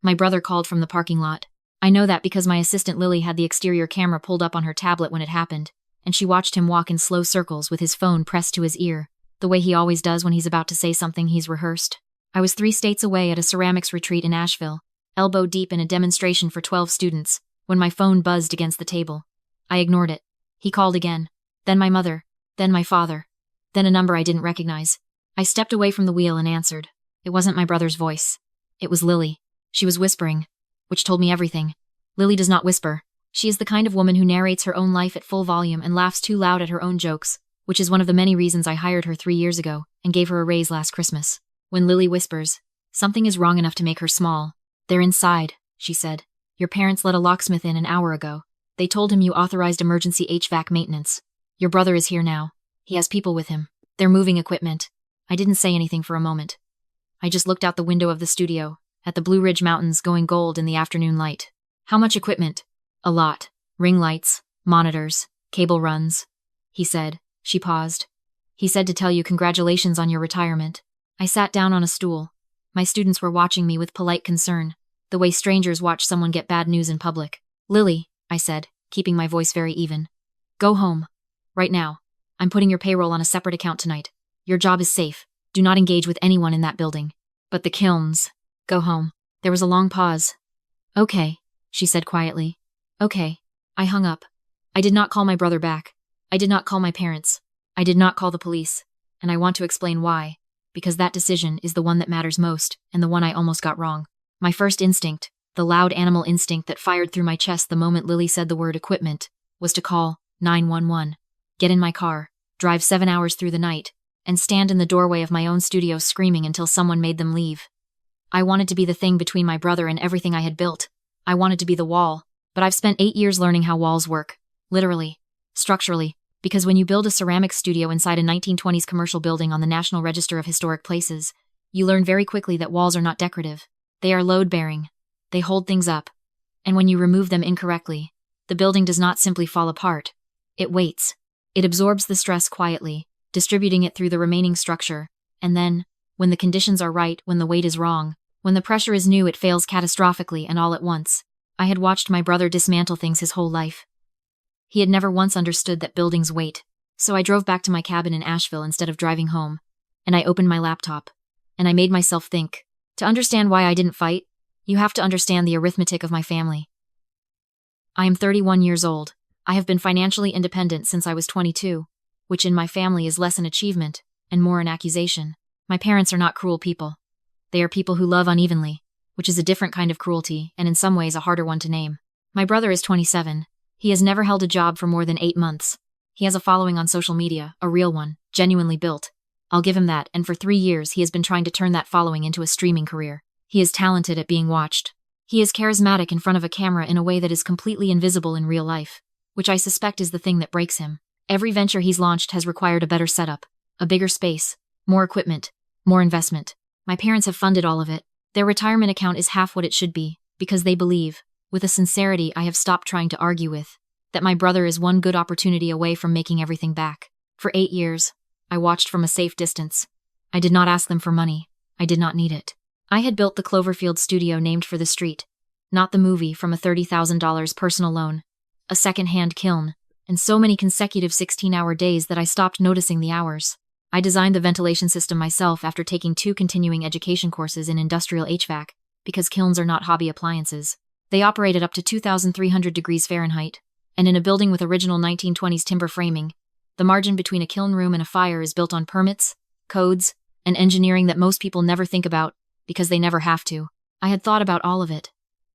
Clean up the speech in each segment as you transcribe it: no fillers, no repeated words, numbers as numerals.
My brother called from the parking lot. I know that because my assistant Lily had the exterior camera pulled up on her tablet when it happened, and she watched him walk in slow circles with his phone pressed to his ear, the way he always does when he's about to say something he's rehearsed. I was 3 states away at a ceramics retreat in Asheville, elbow deep in a demonstration for 12 students, when my phone buzzed against the table. I ignored it. He called again. Then my mother. Then my father. Then a number I didn't recognize. I stepped away from the wheel and answered. It wasn't my brother's voice. It was Lily. She was whispering, which told me everything. Lily does not whisper. She is the kind of woman who narrates her own life at full volume and laughs too loud at her own jokes, which is one of the many reasons I hired her 3 years ago and gave her a raise last Christmas. When Lily whispers, something is wrong enough to make her small. They're inside, she said. Your parents let a locksmith in an hour ago. They told him you authorized emergency HVAC maintenance. Your brother is here now. He has people with him. They're moving equipment. I didn't say anything for a moment. I just looked out the window of the studio, at the Blue Ridge Mountains going gold in the afternoon light. How much equipment? A lot. Ring lights, monitors, cable runs. He said. She paused. He said to tell you congratulations on your retirement. I sat down on a stool. My students were watching me with polite concern, the way strangers watch someone get bad news in public. Lily, I said, keeping my voice very even. Go home. Right now. I'm putting your payroll on a separate account tonight. Your job is safe. Do not engage with anyone in that building. But the kilns. Go home. There was a long pause. Okay, she said quietly. Okay. I hung up. I did not call my brother back. I did not call my parents. I did not call the police. And I want to explain why. Because that decision is the one that matters most, and the one I almost got wrong. My first instinct, the loud animal instinct that fired through my chest the moment Lily said the word equipment, was to call 911. Get in my car, drive 7 hours through the night, and stand in the doorway of my own studio screaming until someone made them leave. I wanted to be the thing between my brother and everything I had built. I wanted to be the wall, but I've spent 8 years learning how walls work. Literally. Structurally. Because when you build a ceramics studio inside a 1920s commercial building on the National Register of Historic Places, you learn very quickly that walls are not decorative. They are load-bearing. They hold things up. And when you remove them incorrectly, the building does not simply fall apart. It waits. It absorbs the stress quietly, distributing it through the remaining structure, and then, when the conditions are right, when the weight is wrong, when the pressure is new, it fails catastrophically and all at once. I had watched my brother dismantle things his whole life. He had never once understood that buildings wait, so I drove back to my cabin in Asheville instead of driving home, and I opened my laptop, and I made myself think. To understand why I didn't fight, you have to understand the arithmetic of my family. I am 31 years old. I have been financially independent since I was 22, which in my family is less an achievement and more an accusation. My parents are not cruel people. They are people who love unevenly, which is a different kind of cruelty and in some ways a harder one to name. My brother is 27. He has never held a job for more than 8 months. He has a following on social media, a real one, genuinely built. I'll give him that, and for 3 years he has been trying to turn that following into a streaming career. He is talented at being watched. He is charismatic in front of a camera in a way that is completely invisible in real life, which I suspect is the thing that breaks him. Every venture he's launched has required a better setup, a bigger space, more equipment, more investment. My parents have funded all of it. Their retirement account is half what it should be, because they believe, with a sincerity I have stopped trying to argue with, that my brother is one good opportunity away from making everything back. For 8 years, I watched from a safe distance. I did not ask them for money. I did not need it. I had built the Cloverfield studio named for the street, not the movie, from a $30,000 personal loan, a second-hand kiln, and so many consecutive 16-hour days that I stopped noticing the hours. I designed the ventilation system myself after taking 2 continuing education courses in industrial HVAC, because kilns are not hobby appliances. They operated up to 2,300 degrees Fahrenheit, and in a building with original 1920s timber framing, the margin between a kiln room and a fire is built on permits, codes, and engineering that most people never think about because they never have to. I had thought about all of it.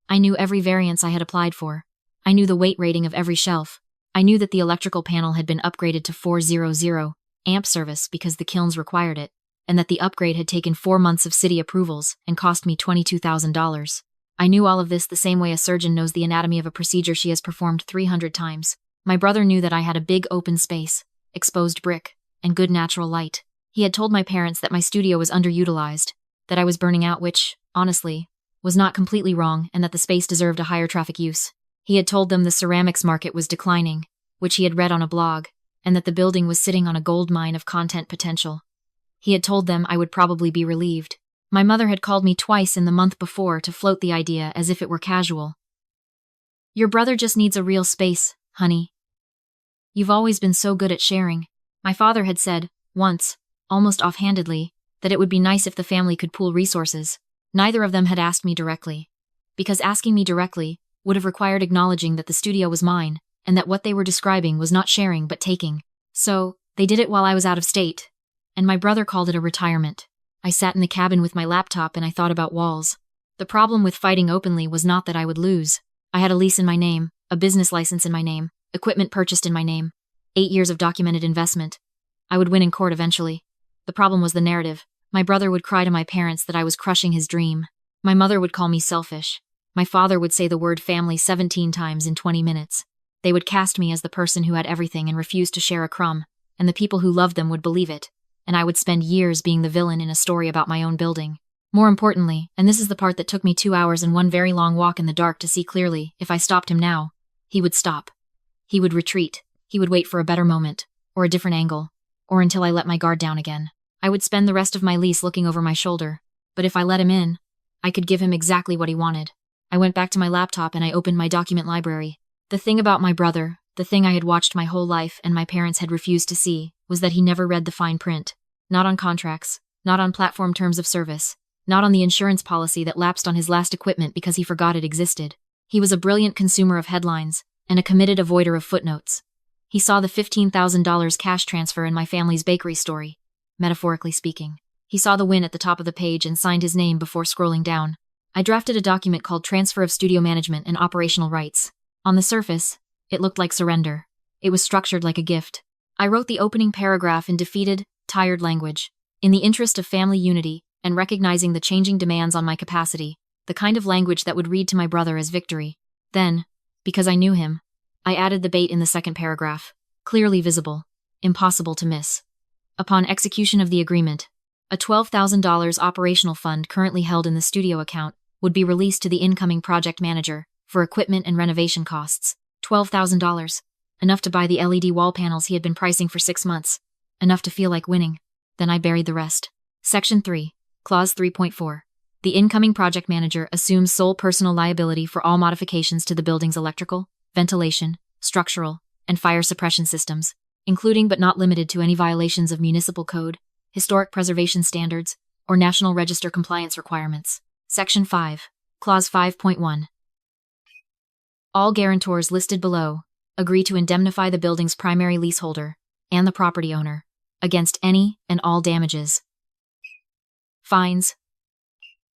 I knew every variance I had applied for. I knew the weight rating of every shelf. I knew that the electrical panel had been upgraded to 400 amp service because the kilns required it, and that the upgrade had taken 4 months of city approvals and cost me $22,000. I knew all of this the same way a surgeon knows the anatomy of a procedure she has performed 300 times. My brother knew that I had a big open space, exposed brick, and good natural light. He had told my parents that my studio was underutilized, that I was burning out, which, honestly, was not completely wrong, and that the space deserved a higher traffic use. He had told them the ceramics market was declining, which he had read on a blog, and that the building was sitting on a gold mine of content potential. He had told them I would probably be relieved. My mother had called me twice in the month before to float the idea as if it were casual. Your brother just needs a real space, honey. You've always been so good at sharing. My father had said, once, almost offhandedly, that it would be nice if the family could pool resources. Neither of them had asked me directly. Because asking me directly would have required acknowledging that the studio was mine, and that what they were describing was not sharing but taking. So, they did it while I was out of state. And my brother called it a retirement. I sat in the cabin with my laptop and I thought about walls. The problem with fighting openly was not that I would lose. I had a lease in my name, a business license in my name, equipment purchased in my name, 8 years of documented investment. I would win in court eventually. The problem was the narrative. My brother would cry to my parents that I was crushing his dream. My mother would call me selfish. My father would say the word family 17 times in 20 minutes. They would cast me as the person who had everything and refused to share a crumb, and the people who loved them would believe it, and I would spend years being the villain in a story about my own building. More importantly, and this is the part that took me 2 hours and one very long walk in the dark to see clearly, if I stopped him now, he would stop. He would retreat. He would wait for a better moment, or a different angle, or until I let my guard down again. I would spend the rest of my lease looking over my shoulder, but if I let him in, I could give him exactly what he wanted. I went back to my laptop and I opened my document library. The thing about my brother, the thing I had watched my whole life and my parents had refused to see, was that he never read the fine print. Not on contracts, not on platform terms of service, not on the insurance policy that lapsed on his last equipment because he forgot it existed. He was a brilliant consumer of headlines and a committed avoider of footnotes. He saw the $15,000 cash transfer in my family's bakery story, metaphorically speaking. He saw the win at the top of the page and signed his name before scrolling down. I drafted a document called Transfer of Studio Management and Operational Rights. On the surface, it looked like surrender. It was structured like a gift. I wrote the opening paragraph in defeated, tired language. In the interest of family unity and recognizing the changing demands on my capacity, the kind of language that would read to my brother as victory. Then, because I knew him, I added the bait in the second paragraph, clearly visible, impossible to miss. Upon execution of the agreement, a $12,000 operational fund currently held in the studio account would be released to the incoming project manager for equipment and renovation costs. $12,000. Enough to buy the LED wall panels he had been pricing for 6 months. Enough to feel like winning. Then I buried the rest. Section 3, Clause 3.4. The incoming project manager assumes sole personal liability for all modifications to the building's electrical, ventilation, structural, and fire suppression systems, including but not limited to any violations of municipal code, historic preservation standards, or National Register compliance requirements. Section 5, Clause 5.1. All guarantors listed below agree to indemnify the building's primary leaseholder and the property owner against any and all damages, fines,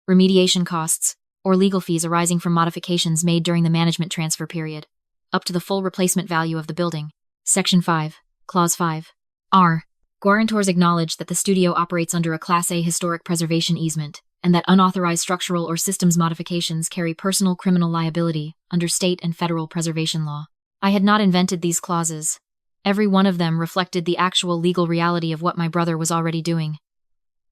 remediation costs, or legal fees arising from modifications made during the management transfer period, up to the full replacement value of the building. Section 5, Clause 5. R. Guarantors acknowledge that the studio operates under a Class A historic preservation easement, and that unauthorized structural or systems modifications carry personal criminal liability under state and federal preservation law. I had not invented these clauses. Every one of them reflected the actual legal reality of what my brother was already doing.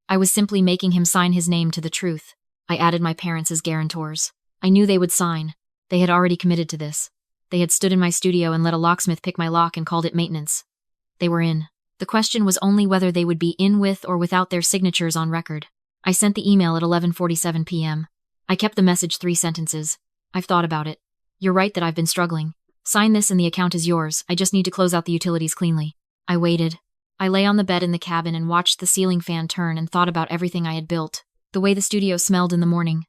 I was simply making him sign his name to the truth. I added my parents as guarantors. I knew they would sign. They had already committed to this. They had stood in my studio and let a locksmith pick my lock and called it maintenance. They were in. The question was only whether they would be in with or without their signatures on record. I sent the email at 11:47 p.m. I kept the message 3 sentences. I've thought about it. You're right that I've been struggling. Sign this and the account is yours. I just need to close out the utilities cleanly. I waited. I lay on the bed in the cabin and watched the ceiling fan turn and thought about everything I had built. The way the studio smelled in the morning.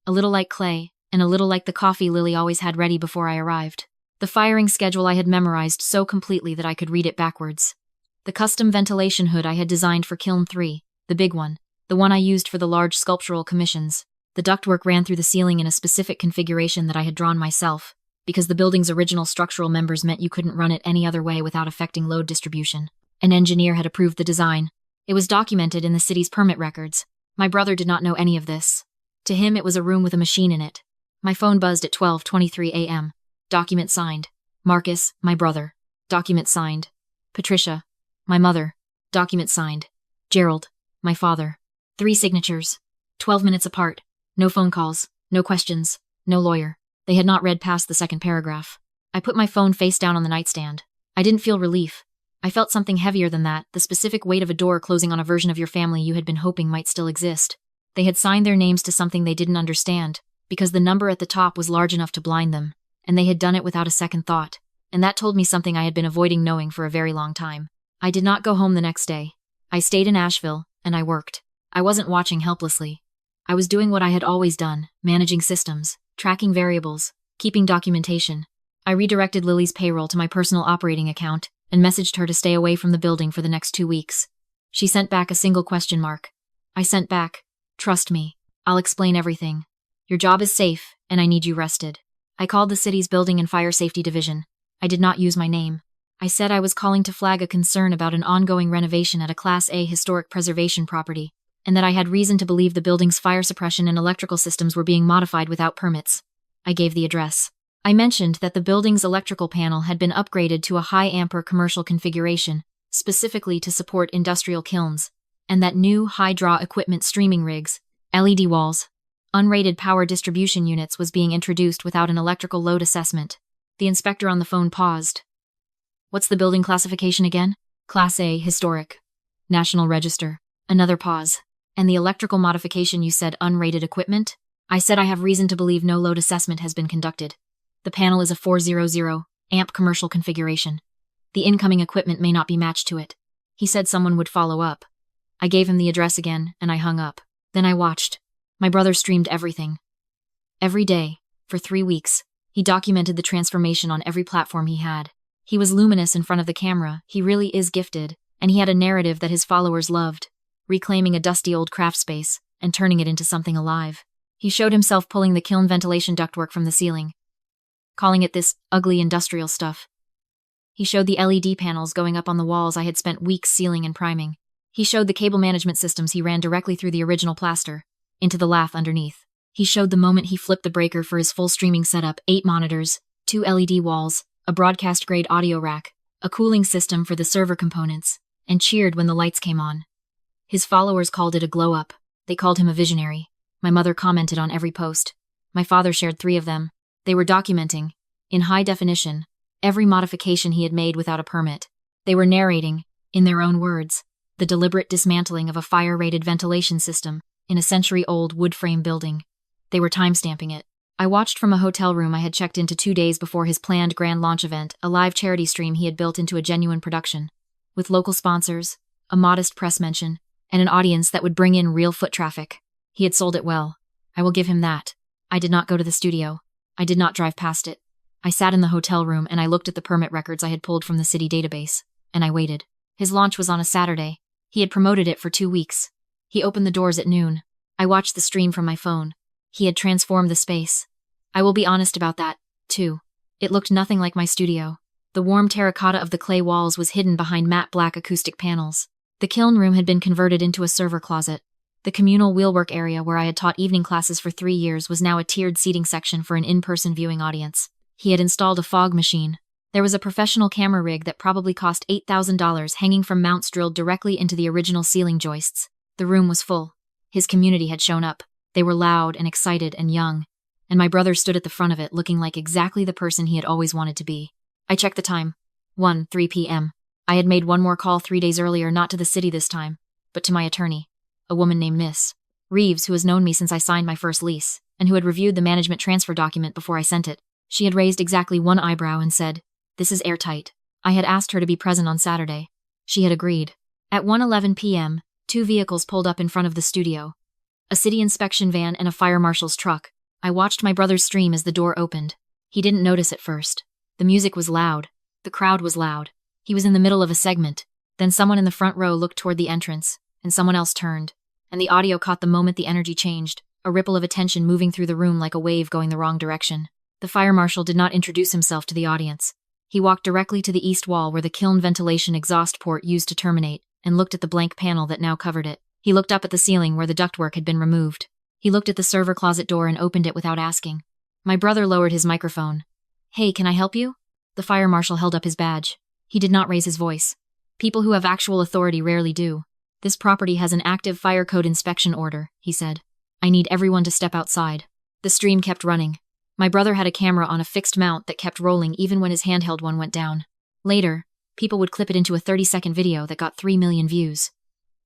A little like clay, and a little like the coffee Lily always had ready before I arrived. The firing schedule I had memorized so completely that I could read it backwards. The custom ventilation hood I had designed for Kiln 3, the big one, the one I used for the large sculptural commissions. The ductwork ran through the ceiling in a specific configuration that I had drawn myself, because the building's original structural members meant you couldn't run it any other way without affecting load distribution. An engineer had approved the design. It was documented in the city's permit records. My brother did not know any of this. To him, it was a room with a machine in it. My phone buzzed at 12:23 a.m. Document signed. Marcus, my brother. Document signed. Patricia, my mother. Document signed. Gerald, my father. 3 signatures. 12 minutes apart. No phone calls. No questions. No lawyer. They had not read past the second paragraph. I put my phone face down on the nightstand. I didn't feel relief. I felt something heavier than that, the specific weight of a door closing on a version of your family you had been hoping might still exist. They had signed their names to something they didn't understand, because the number at the top was large enough to blind them, and they had done it without a second thought. And that told me something I had been avoiding knowing for a very long time. I did not go home the next day. I stayed in Asheville, and I worked. I wasn't watching helplessly. I was doing what I had always done, managing systems, tracking variables, keeping documentation. I redirected Lily's payroll to my personal operating account and messaged her to stay away from the building for the next 2 weeks. She sent back a single question mark. I sent back, "Trust me. I'll explain everything. Your job is safe, and I need you rested." I called the city's Building and Fire Safety Division. I did not use my name. I said I was calling to flag a concern about an ongoing renovation at a Class A historic preservation property, and that I had reason to believe the building's fire suppression and electrical systems were being modified without permits. I gave the address. I mentioned that the building's electrical panel had been upgraded to a high-ampere commercial configuration, specifically to support industrial kilns, and that new high-draw equipment streaming rigs, LED walls, unrated power distribution units was being introduced without an electrical load assessment. The inspector on the phone paused. "What's the building classification again?" "Class A, historic. National Register." Another pause. "And the electrical modification you said unrated equipment?" I said I have reason to believe no load assessment has been conducted. The panel is a 400 amp commercial configuration. The incoming equipment may not be matched to it. He said someone would follow up. I gave him the address again, and I hung up. Then I watched. My brother streamed everything. Every day, for 3 weeks. He documented the transformation on every platform he had. He was luminous in front of the camera, he really is gifted, and he had a narrative that his followers loved, reclaiming a dusty old craft space and turning it into something alive. He showed himself pulling the kiln ventilation ductwork from the ceiling, calling it this ugly industrial stuff. He showed the LED panels going up on the walls I had spent weeks sealing and priming. He showed the cable management systems he ran directly through the original plaster, into the lath underneath. He showed the moment he flipped the breaker for his full streaming setup, 8 monitors, 2 LED walls, a broadcast-grade audio rack, a cooling system for the server components, and cheered when the lights came on. His followers called it a glow-up. They called him a visionary. My mother commented on every post. My father shared 3 of them. They were documenting, in high definition, every modification he had made without a permit. They were narrating, in their own words, the deliberate dismantling of a fire-rated ventilation system in a century-old wood-frame building. They were timestamping it. I watched from a hotel room I had checked into 2 days before his planned grand launch event, a live charity stream he had built into a genuine production, with local sponsors, a modest press mention, and an audience that would bring in real foot traffic. He had sold it well. I will give him that. I did not go to the studio. I did not drive past it. I sat in the hotel room and I looked at the permit records I had pulled from the city database, and I waited. His launch was on a Saturday. He had promoted it for 2 weeks. He opened the doors at noon. I watched the stream from my phone. He had transformed the space. I will be honest about that, too. It looked nothing like my studio. The warm terracotta of the clay walls was hidden behind matte black acoustic panels. The kiln room had been converted into a server closet. The communal wheelwork area where I had taught evening classes for 3 years was now a tiered seating section for an in-person viewing audience. He had installed a fog machine. There was a professional camera rig that probably cost $8,000 hanging from mounts drilled directly into the original ceiling joists. The room was full. His community had shown up. They were loud and excited and young, and my brother stood at the front of it looking like exactly the person he had always wanted to be. I checked the time. 1:03 p.m. I had made one more call 3 days earlier, not to the city this time, but to my attorney, a woman named Miss Reeves, who has known me since I signed my first lease, and who had reviewed the management transfer document before I sent it. She had raised exactly one eyebrow and said, "This is airtight." I had asked her to be present on Saturday. She had agreed. At 1:11 p.m., 2 vehicles pulled up in front of the studio. A city inspection van and a fire marshal's truck. I watched my brother's stream as the door opened. He didn't notice at first. The music was loud. The crowd was loud. He was in the middle of a segment. Then someone in the front row looked toward the entrance, and someone else turned. And the audio caught the moment the energy changed, a ripple of attention moving through the room like a wave going the wrong direction. The fire marshal did not introduce himself to the audience. He walked directly to the east wall where the kiln ventilation exhaust port used to terminate, and looked at the blank panel that now covered it. He looked up at the ceiling where the ductwork had been removed. He looked at the server closet door and opened it without asking. My brother lowered his microphone. "Hey, can I help you?" The fire marshal held up his badge. He did not raise his voice. People who have actual authority rarely do. "This property has an active fire code inspection order," he said. "I need everyone to step outside." The stream kept running. My brother had a camera on a fixed mount that kept rolling even when his handheld one went down. Later, people would clip it into a 30-second video that got 3 million views.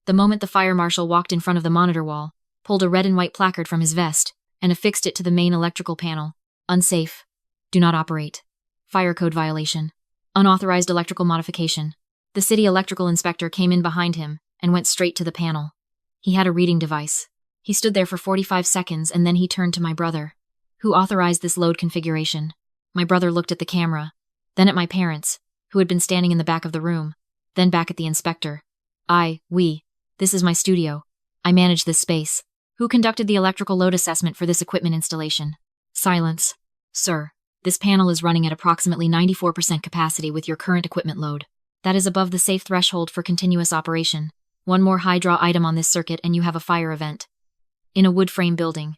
The moment the fire marshal walked in front of the monitor wall, pulled a red and white placard from his vest, and affixed it to the main electrical panel. Unsafe. Do not operate. Fire code violation. Unauthorized electrical modification. The city electrical inspector came in behind him and went straight to the panel. He had a reading device. He stood there for 45 seconds and then he turned to my brother. Who authorized this load configuration? My brother looked at the camera, then at my parents, who had been standing in the back of the room, then back at the inspector. We. This is my studio. I manage this space. Who conducted the electrical load assessment for this equipment installation? Silence. Sir, this panel is running at approximately 94% capacity with your current equipment load. That is above the safe threshold for continuous operation. One more high-draw item on this circuit and you have a fire event. In a wood frame building.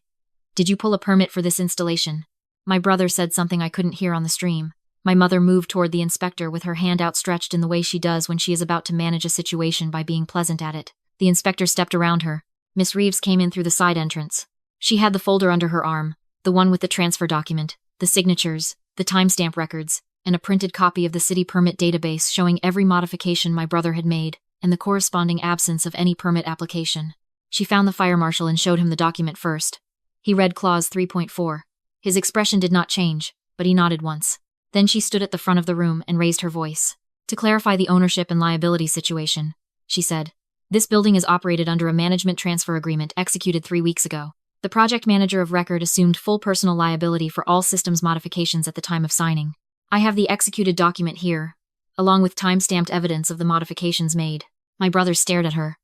Did you pull a permit for this installation? My brother said something I couldn't hear on the stream. My mother moved toward the inspector with her hand outstretched in the way she does when she is about to manage a situation by being pleasant at it. The inspector stepped around her. Miss Reeves came in through the side entrance. She had the folder under her arm, the one with the transfer document, the signatures, the timestamp records, and a printed copy of the city permit database showing every modification my brother had made, and the corresponding absence of any permit application. She found the fire marshal and showed him the document first. He read clause 3.4. His expression did not change, but he nodded once. Then she stood at the front of the room and raised her voice. To clarify the ownership and liability situation, she said, this building is operated under a management transfer agreement executed 3 weeks ago. The project manager of record assumed full personal liability for all systems modifications at the time of signing. I have the executed document here, along with time-stamped evidence of the modifications made. My brother stared at her.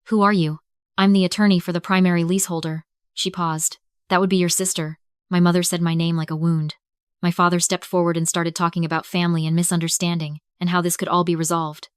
Who are you? I'm the attorney for the primary leaseholder. She paused. That would be your sister. My mother said my name like a wound. My father stepped forward and started talking about family and misunderstanding, and how this could all be resolved.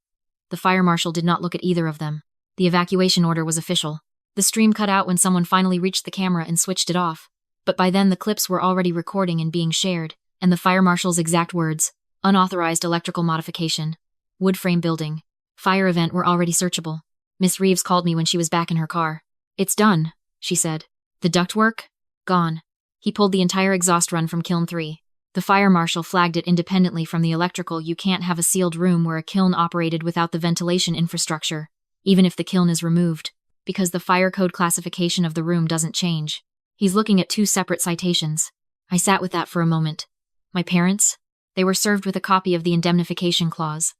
The fire marshal did not look at either of them. The evacuation order was official. The stream cut out when someone finally reached the camera and switched it off, but by then the clips were already recording and being shared, and the fire marshal's exact words, unauthorized electrical modification, wood frame building, fire event were already searchable. Miss Reeves called me when she was back in her car. It's done, she said. The ductwork? Gone. He pulled the entire exhaust run from kiln 3. The fire marshal flagged it independently from the electrical. You can't have a sealed room where a kiln operated without the ventilation infrastructure, even if the kiln is removed, because the fire code classification of the room doesn't change. He's looking at 2 separate citations. I sat with that for a moment. My parents? They were served with a copy of the indemnification clause.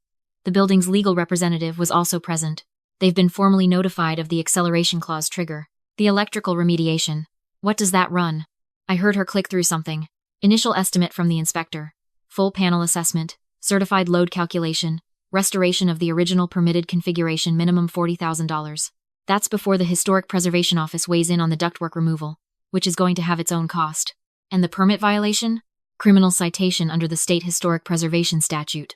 The building's legal representative was also present. They've been formally notified of the acceleration clause trigger. The electrical remediation. What does that run? I heard her click through something. Initial estimate from the inspector. Full panel assessment. Certified load calculation. Restoration of the original permitted configuration, minimum $40,000. That's before the Historic Preservation Office weighs in on the ductwork removal, which is going to have its own cost. And the permit violation? Criminal citation under the State Historic Preservation Statute.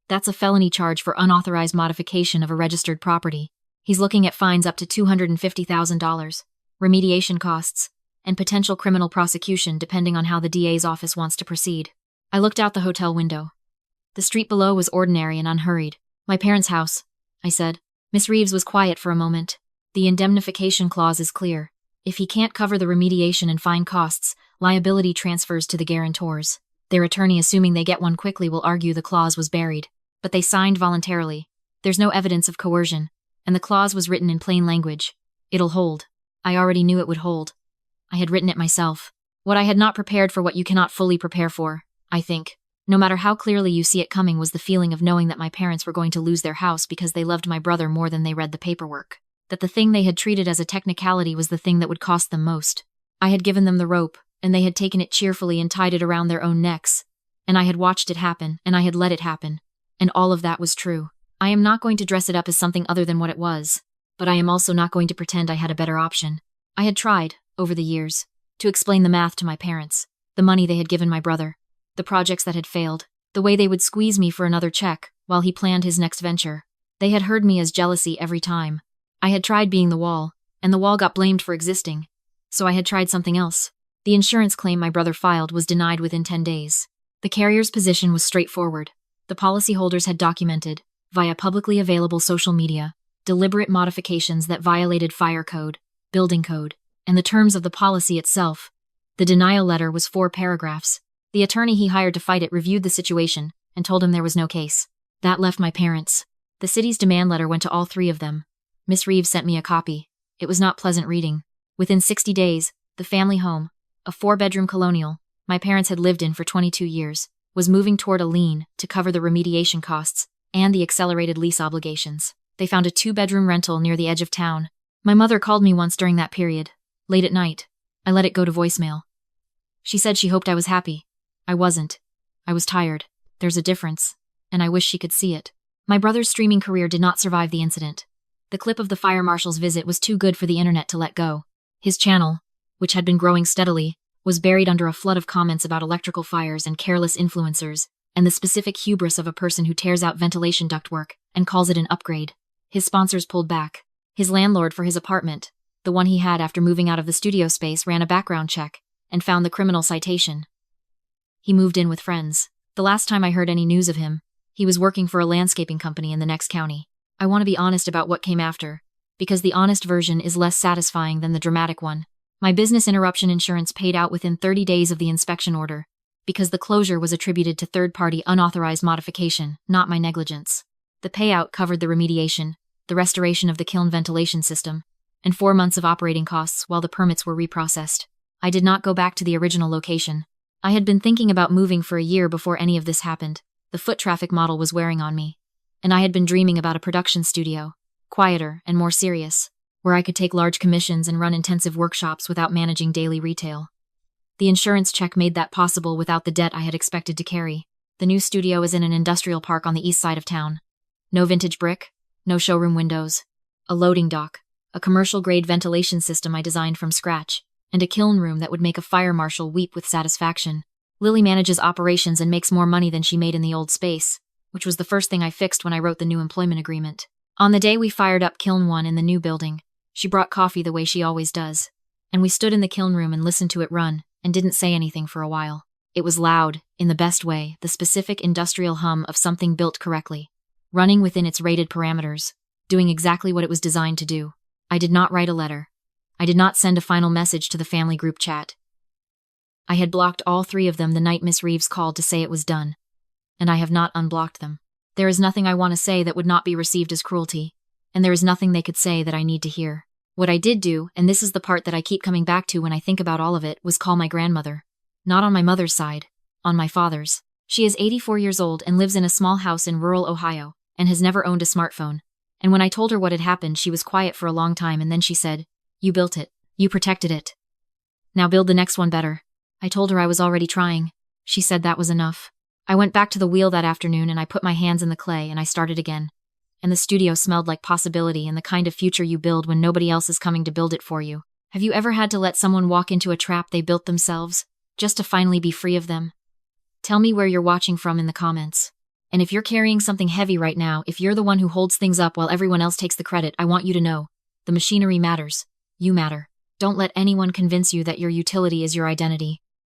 That's a felony charge for unauthorized modification of a registered property. He's looking at fines up to $250,000, remediation costs, and potential criminal prosecution depending on how the DA's office wants to proceed. I looked out the hotel window. The street below was ordinary and unhurried. My parents' house, I said. Miss Reeves was quiet for a moment. The indemnification clause is clear. If he can't cover the remediation and fine costs, liability transfers to the guarantors. Their attorney, assuming they get one quickly, will argue the clause was buried. But they signed voluntarily. There's no evidence of coercion, and the clause was written in plain language. It'll hold. I already knew it would hold. I had written it myself. What I had not prepared for, what you cannot fully prepare for, I think, no matter how clearly you see it coming, was the feeling of knowing that my parents were going to lose their house because they loved my brother more than they read the paperwork. That the thing they had treated as a technicality was the thing that would cost them most. I had given them the rope, and they had taken it cheerfully and tied it around their own necks. And I had watched it happen, and I had let it happen. And all of that was true. I am not going to dress it up as something other than what it was, but I am also not going to pretend I had a better option. I had tried, over the years, to explain the math to my parents, the money they had given my brother, the projects that had failed, the way they would squeeze me for another check while he planned his next venture. They had heard me as jealousy every time. I had tried being the wall, and the wall got blamed for existing. So I had tried something else. The insurance claim my brother filed was denied within 10 days. The carrier's position was straightforward. The policyholders had documented, via publicly available social media, deliberate modifications that violated fire code, building code, and the terms of the policy itself. The denial letter was 4 paragraphs. The attorney he hired to fight it reviewed the situation and told him there was no case. That left my parents. The city's demand letter went to all 3 of them. Miss Reeves sent me a copy. It was not pleasant reading. Within 60 days, the family home, a 4-bedroom colonial my parents had lived in for 22 years, was moving toward a lien to cover the remediation costs and the accelerated lease obligations. They found a 2-bedroom rental near the edge of town. My mother called me once during that period, late at night. I let it go to voicemail. She said she hoped I was happy. I wasn't. I was tired. There's a difference, and I wish she could see it. My brother's streaming career did not survive the incident. The clip of the fire marshal's visit was too good for the internet to let go. His channel, which had been growing steadily, was buried under a flood of comments about electrical fires and careless influencers, and the specific hubris of a person who tears out ventilation ductwork and calls it an upgrade. His sponsors pulled back. His landlord for his apartment, the one he had after moving out of the studio space, ran a background check and found the criminal citation. He moved in with friends. The last time I heard any news of him, he was working for a landscaping company in the next county. I want to be honest about what came after, because the honest version is less satisfying than the dramatic one. My business interruption insurance paid out within 30 days of the inspection order, because the closure was attributed to third-party unauthorized modification, not my negligence. The payout covered the remediation, the restoration of the kiln ventilation system, and 4 months of operating costs while the permits were reprocessed. I did not go back to the original location. I had been thinking about moving for a year before any of this happened. The foot traffic model was wearing on me, and I had been dreaming about a production studio, quieter and more serious, where I could take large commissions and run intensive workshops without managing daily retail. The insurance check made that possible without the debt I had expected to carry. The new studio is in an industrial park on the east side of town. No vintage brick, no showroom windows, a loading dock, a commercial-grade ventilation system I designed from scratch, and a kiln room that would make a fire marshal weep with satisfaction. Lily manages operations and makes more money than she made in the old space, which was the first thing I fixed when I wrote the new employment agreement. On the day we fired up Kiln 1 in the new building, she brought coffee the way she always does, and we stood in the kiln room and listened to it run, and didn't say anything for a while. It was loud, in the best way, the specific industrial hum of something built correctly, running within its rated parameters, doing exactly what it was designed to do. I did not write a letter. I did not send a final message to the family group chat. I had blocked all 3 of them the night Miss Reeves called to say it was done, and I have not unblocked them. There is nothing I want to say that would not be received as cruelty, and there is nothing they could say that I need to hear. What I did do, and this is the part that I keep coming back to when I think about all of it, was call my grandmother. Not on my mother's side, on my father's. She is 84 years old and lives in a small house in rural Ohio, and has never owned a smartphone. And when I told her what had happened, she was quiet for a long time, and then she said, "You built it. You protected it. Now build the next one better." I told her I was already trying. She said that was enough. I went back to the wheel that afternoon and I put my hands in the clay and I started again. And the studio smelled like possibility and the kind of future you build when nobody else is coming to build it for you. Have you ever had to let someone walk into a trap they built themselves, just to finally be free of them? Tell me where you're watching from in the comments. And if you're carrying something heavy right now, if you're the one who holds things up while everyone else takes the credit, I want you to know, the machinery matters. You matter. Don't let anyone convince you that your utility is your identity.